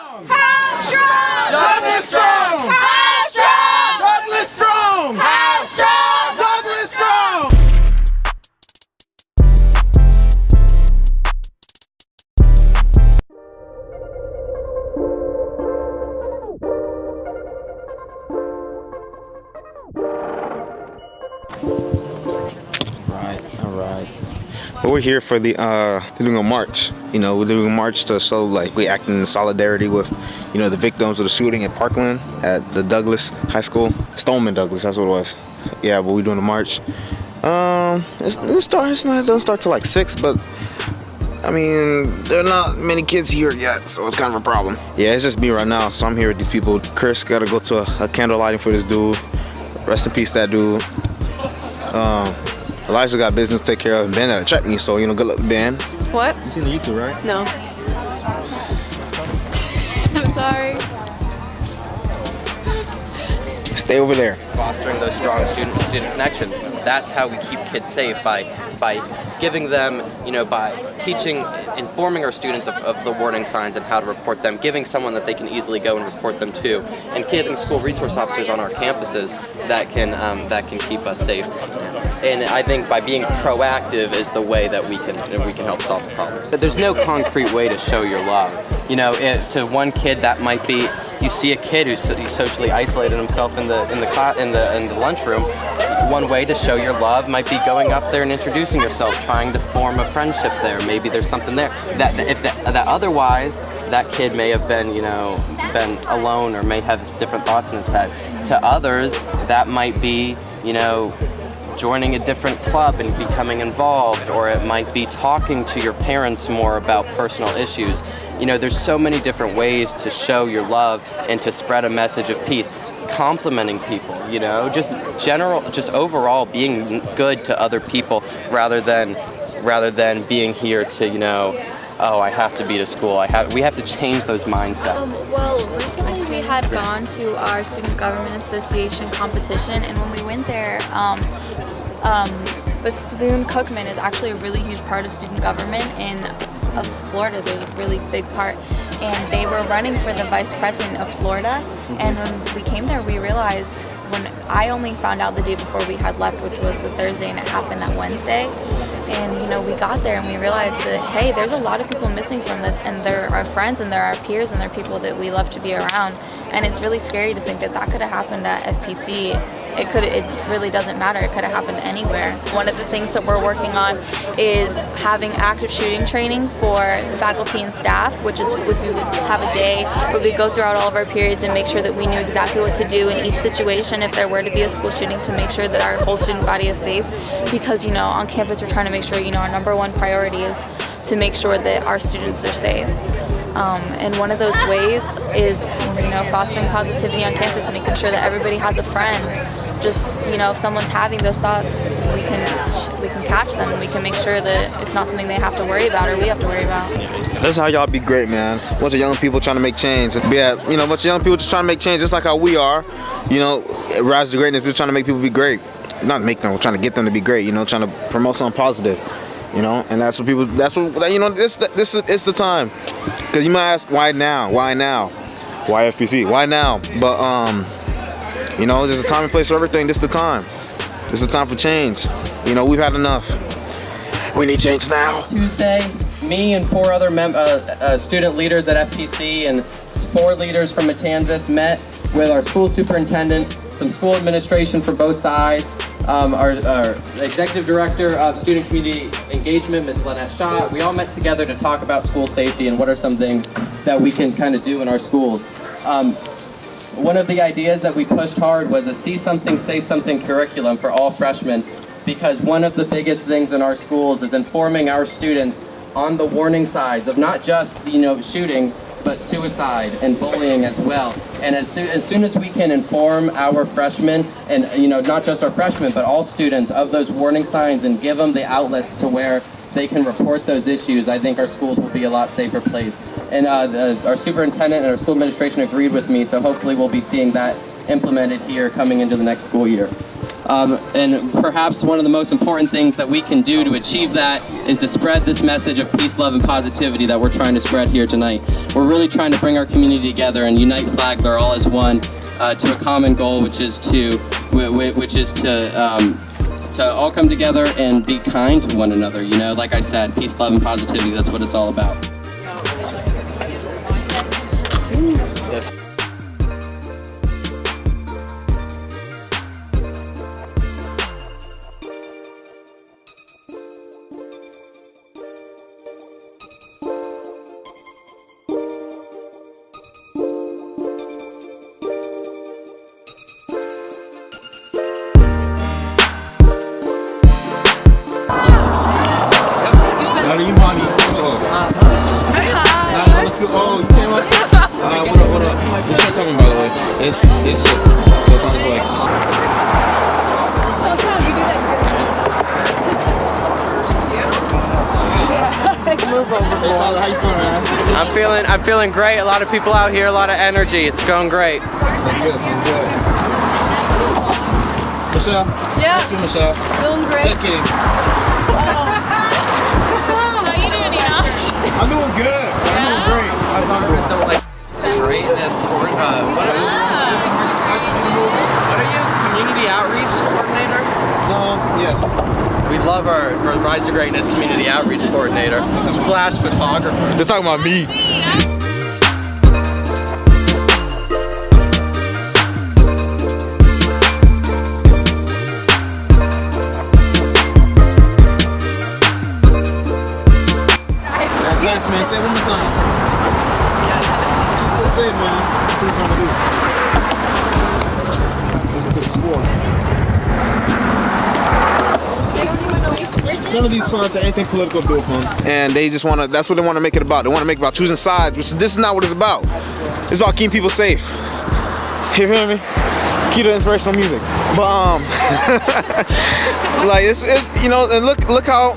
strong? How strong? Douglas strong? How strong? Douglas strong? How strong? Douglas strong? All right. Well, we're here for the doing a march. You know, we're doing a march to show like we act in solidarity with, you know, the victims of the shooting at Parkland at the Douglas High School, Stoneman Douglas. That's what it was. Yeah, but we're doing a march. It doesn't start till like 6, but I mean, there are not many kids here yet, so it's kind of a problem. Yeah, it's just me right now, so I'm here with these people. Chris got to go to a candle lighting for this dude. Rest in peace, that dude. Elijah got business to take care of. Ben had to trap me, so, you know, good luck to Ben. What? You seen the YouTube, right? No. I'm sorry. Stay over there. Fostering those strong student-to-student connections. That's how we keep kids safe, by giving them, you know, by teaching, informing our students of the warning signs and how to report them, giving someone that they can easily go and report them to, and getting school resource officers on our campuses that can keep us safe. And I think by being proactive is the way that we can help solve the problems. There's no concrete way to show your love. You know, to one kid that might be, you see a kid who's socially isolated himself in the lunchroom. One way to show your love might be going up there and introducing yourself, trying to form a friendship there. Maybe there's something there that otherwise that kid may have been alone or may have different thoughts in his head. To others, that might be, you know, joining a different club and becoming involved, or it might be talking to your parents more about personal issues. You know, there's so many different ways to show your love and to spread a message of peace. Complimenting people, you know, just overall being good to other people rather than being here to, you know, oh, I have to be to school. We have to change those mindsets. Well, recently we had gone to our Student Government Association competition, and when we went there, Bethune-Cookman is actually a really huge part of student government of Florida. They're a really big part, and they were running for the vice president of Florida. And when we came there, we realized, when I only found out the day before we had left, which was the Thursday, and it happened that Wednesday. And, you know, we got there and we realized that, hey, there's a lot of people missing from this, and they're our friends and they're our peers and they're people that we love to be around. And it's really scary to think that could have happened at FPC. It really doesn't matter. It could have happened anywhere. One of the things that we're working on is having active shooting training for faculty and staff, which is we would have a day where we go throughout all of our periods and make sure that we knew exactly what to do in each situation if there were to be a school shooting, to make sure that our whole student body is safe. Because, you know, on campus we're trying to make sure, you know, our number one priority is to make sure that our students are safe. And one of those ways is, you know, fostering positivity on campus and making sure that everybody has a friend. Just, you know, if someone's having those thoughts, we can catch them, and we can make sure that it's not something they have to worry about or we have to worry about. That's how y'all be great, man. A bunch of young people trying to make change. Yeah, you know, a bunch of young people just trying to make change, just like how we are. You know, rise to greatness. We're trying to make people be great. Not make them, we're trying to get them to be great. You know, trying to promote something positive. You know, and that's what people. That's what, you know. It's the time. Because you might ask, why now? Why now? Why FPC? Why now? But you know, there's a time and place for everything. This is the time. This is the time for change. You know, we've had enough. We need change now. Tuesday, me and 4 other student leaders at FPC and 4 leaders from Matanzas met with our school superintendent, some school administration for both sides, our executive director of student community engagement, Ms. Lynette Shaw. We all met together to talk about school safety and what are some things that we can kind of do in our schools. One of the ideas that we pushed hard was a see something, say something curriculum for all freshmen, because one of the biggest things in our schools is informing our students on the warning signs of not just, you know, shootings, but suicide and bullying as well. And as soon as we can inform our freshmen, and, you know, not just our freshmen, but all students of those warning signs and give them the outlets to where they can report those issues, I think our schools will be a lot safer place. And our superintendent and our school administration agreed with me, so hopefully we'll be seeing that implemented here coming into the next school year. And perhaps one of the most important things that we can do to achieve that is to spread this message of peace, love, and positivity that we're trying to spread here tonight. We're really trying to bring our community together and unite Flagler all as one to a common goal, which is to all come together and be kind to one another. You know, like I said, peace, love, and positivity, that's what it's all about. Imani. Oh, you came up? What up? It's not coming, by the way. It's shit. So it's on its way. Hey Tyler, how you feeling, man? I'm feeling great. A lot of people out here, a lot of energy. It's going great. Sounds good. Michelle? Yeah. How you feeling, Michelle? Feeling great. Just kidding. How you doing, Enosch? I'm doing good. I'm doing great. How's John doing? Greatness court. This the RTD movement. What are you? Community outreach coordinator? Yes. We love our Rise to Greatness community outreach coordinator slash photographer. They're talking about me. That's facts, man. Say it one more time. Just go say it, man. That's what we're trying to do. That's what this is for. None of these funds are anything political to do with them. And they just want to, that's what they want to make it about. They want to make it about choosing sides, which this is not what it's about. It's about keeping people safe. You feel me? Keep the inspirational music. But, like, it's you know, and look how,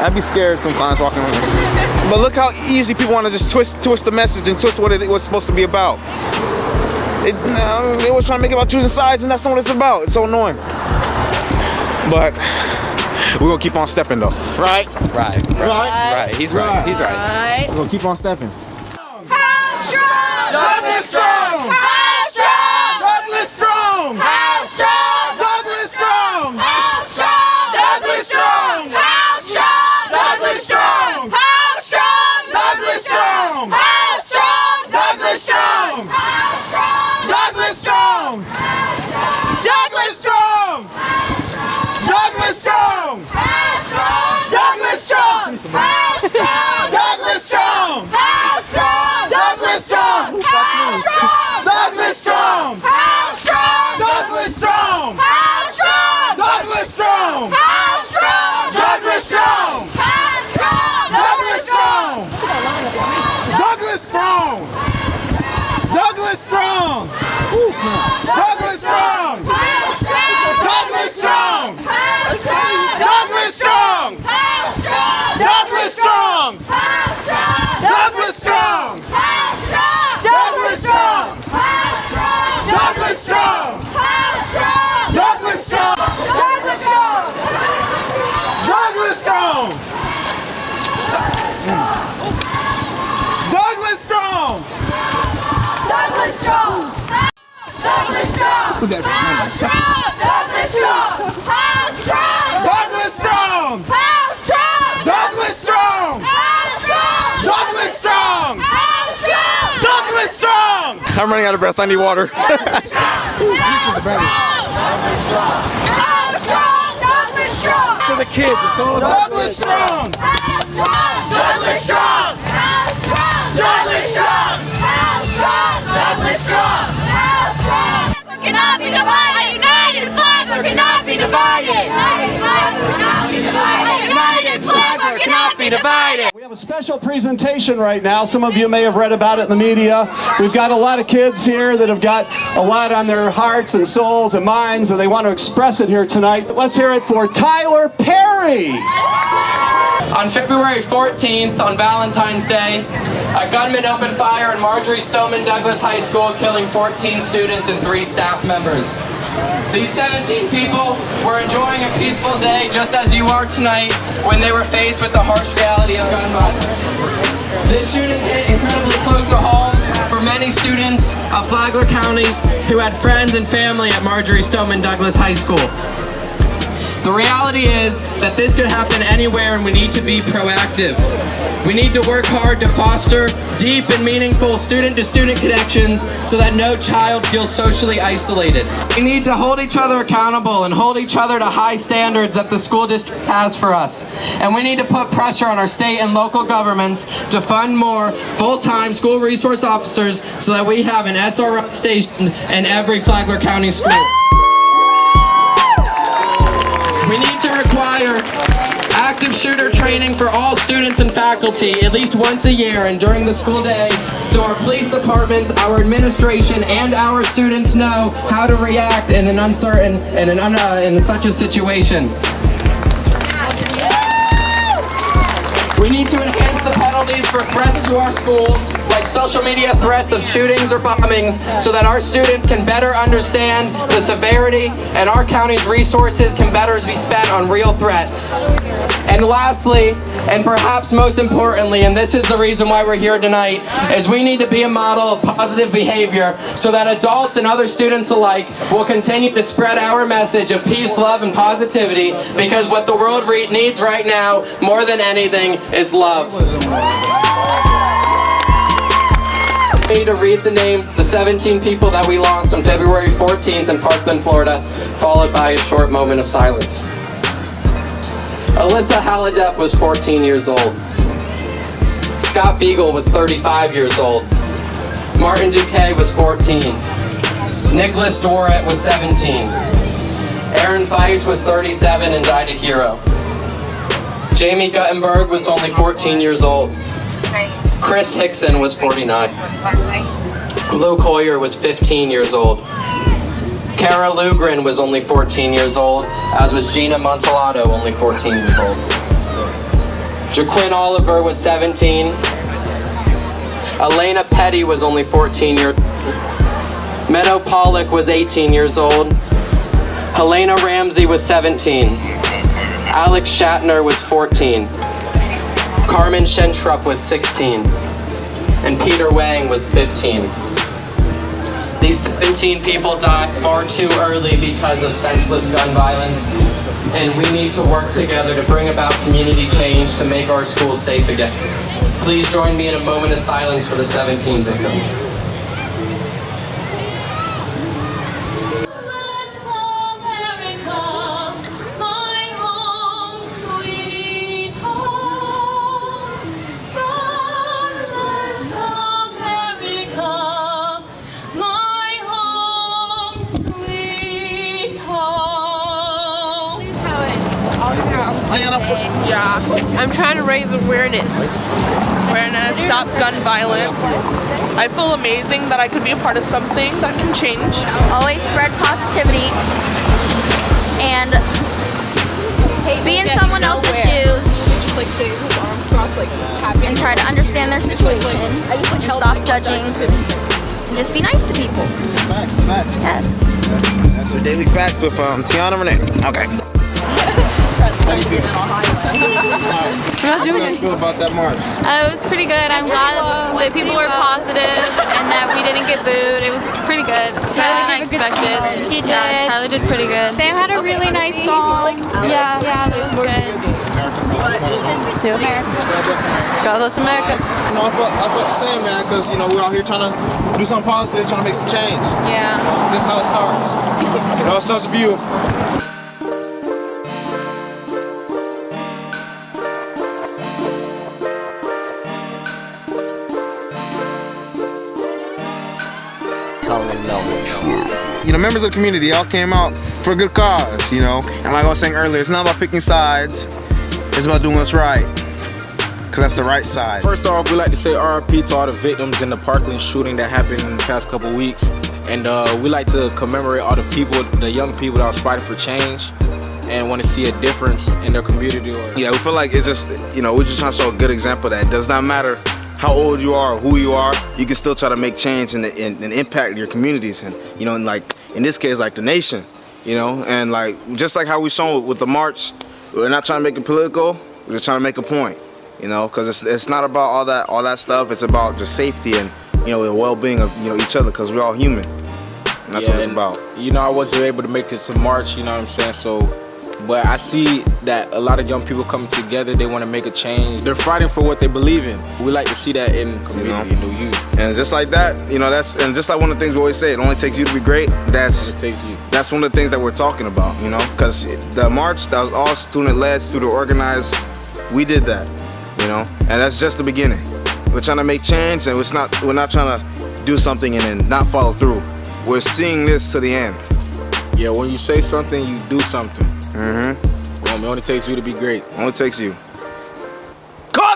I'd be scared sometimes walking around. But look how easy people want to just twist the message and twist what it was supposed to be about. They were trying to make it about choosing sides, and that's not what it's about. It's so annoying. But we're gonna keep on stepping though. Right? Right. He's right. We're gonna keep on stepping. How strong? Douglas strong! How strong? Douglas strong! How strong? Douglas strong! How strong? Douglas strong! How strong? Douglas strong! How strong? Douglas strong! How strong? Douglas strong! How strong? Douglas strong! Douglas strong! Douglas strong! Douglas strong! Douglas strong! Douglas strong! Douglas strong! Douglas strong! Douglas strong! Douglas strong! Douglas strong! Douglas strong! Douglas strong! Douglas strong! Ooh, snap! Douglas strong! Douglas strong! Douglas strong! Douglas strong! Douglas strong! Douglas strong! Douglas strong! Douglas strong! Douglas strong! Douglas strong! Who's that? Douglas strong! Douglas strong! Douglas strong! Douglas strong! Douglas strong! I'm running out of breath. I need water. This is the better. For the kids, it's all about Douglas strong! Douglas strong! Douglas strong! Douglas strong! Cannot be divided. A united Flagler cannot be divided. United Flagler cannot be divided. We have a special presentation right now. Some of you may have read about it in the media. We've got a lot of kids here that have got a lot on their hearts and souls and minds, and they want to express it here tonight. Let's hear it for Tyler Perry. On February 14th, on Valentine's Day, a gunman opened fire in Marjorie Stoneman Douglas High School, killing 14 students and 3 staff members. These 17 people were enjoying a peaceful day just as you are tonight when they were faced with the harsh reality of gun violence. This shooting hit incredibly close to home for many students of Flagler counties who had friends and family at Marjorie Stoneman Douglas High School. The reality is that this could happen anywhere and we need to be proactive. We need to work hard to foster deep and meaningful student-to-student connections so that no child feels socially isolated. We need to hold each other accountable and hold each other to high standards that the school district has for us. And we need to put pressure on our state and local governments to fund more full-time school resource officers so that we have an SRO stationed in every Flagler County school. We need to require active shooter training for all students and faculty at least once a year and during the school day so our police departments, our administration, and our students know how to react in an uncertain in such a situation. We need to enhance the penalties for threats to our schools, like social media threats of shootings or bombings, so that our students can better understand the severity and our county's resources can better be spent on real threats. And lastly, and perhaps most importantly, and this is the reason why we're here tonight, is we need to be a model of positive behavior so that adults and other students alike will continue to spread our message of peace, love, and positivity, because what the world needs right now, more than anything, is love. Me to read the names of the 17 people that we lost on February 14th in Parkland, Florida, followed by a short moment of silence. Alyssa Hallideff was 14 years old. Scott Beagle was 35 years old. Martin Duque was 14. Nicholas Dorat was 17. Aaron Feist was 37 and died at Hero. Jamie Guttenberg was only 14 years old. Chris Hickson was 49. Luke Hoyer was 15 years old. Kara Lugren was only 14 years old, as was Gina Montelato, only 14 years old. Jaquin Oliver was 17. Elena Petty was only 14 years old. Meadow Pollock was 18 years old. Helena Ramsey was 17. Alex Shatner was 14. Carmen Shentrup was 16. And Peter Wang was 15. These 17 people died far too early because of senseless gun violence, and we need to work together to bring about community change to make our schools safe again. Please join me in a moment of silence for the 17 victims. Yeah, I'm trying to raise awareness, stop gun violence. I feel amazing that I could be a part of something that can change. Always spread positivity and be in someone else's shoes. Just like sitting with arms crossed, like tapping. And try to understand their situation. I just like stop judging. And just be nice to people. Facts, it's facts. Yes. That's our daily facts with Tiana Renee. Okay. How do you feel? How do you guys feel about that march? It was pretty good. I'm glad that people were positive and that we didn't get booed. It was pretty good. Better than I expected. He did. Yeah, Tyler did pretty good. Sam had a really nice song. Yeah, it was good. God bless America. You know, I felt the same, man, because, you know, we're out here trying to do something positive, trying to make some change. Yeah. You know, that's how it starts. It all starts with you. You know, members of the community all came out for a good cause, you know. And like I was saying earlier, it's not about picking sides. It's about doing what's right. Because that's the right side. First off, we like to say RIP to all the victims in the Parkland shooting that happened in the past couple weeks. And we like to commemorate all the people, the young people that was fighting for change and want to see a difference in their community. Yeah, we feel like it's just, you know, we're just trying to show a good example that it does not matter how old you are or who you are, you can still try to make change and impact your communities, and you know, and like in this case, like the nation, you know, and like just like how we shown with the march, we're not trying to make it political, we're just trying to make a point, you know, because it's not about all that stuff. It's about just safety and, you know, the well-being of, you know, each other, because we're all human. And that's what it's about. You know, I wasn't able to make it to March, you know what I'm saying? So, but I see that a lot of young people coming together, they want to make a change. They're fighting for what they believe in. We like to see that in community, in the youth. And just like that, you know, and just like one of the things we always say, it only takes you to be great. That's one of the things that we're talking about, you know, because the march, that was all student-led, student-organized. We did that, you know, and that's just the beginning. We're trying to make change, and we're not trying to do something and then not follow through. We're seeing this to the end. Yeah, when you say something, you do something. Mm-hmm. It only takes you to be great. Only takes you. Cut!